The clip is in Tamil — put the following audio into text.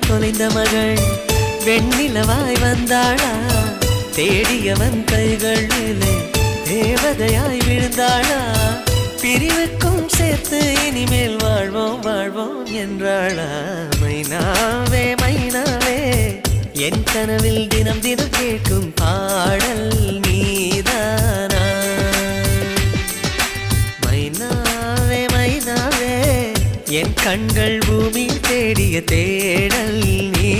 தொலைந்த மகள் வெண்ணிலவாய் வந்தாளா தேடியவன் கைகள் மேலே தேவதையாய் விழுந்தாளா பிரிவுக்கும் சேர்த்து இனிமேல் வாழ்வோம் வாழ்வோம் என்றாளா மைனாவே மைனாவே என் கனவில் தினம் தினம் கேட்கும் பாடல் நீதானா மைனாவே மைனாவே என் கண்கள் பூமி தேடிய தேடல் நீ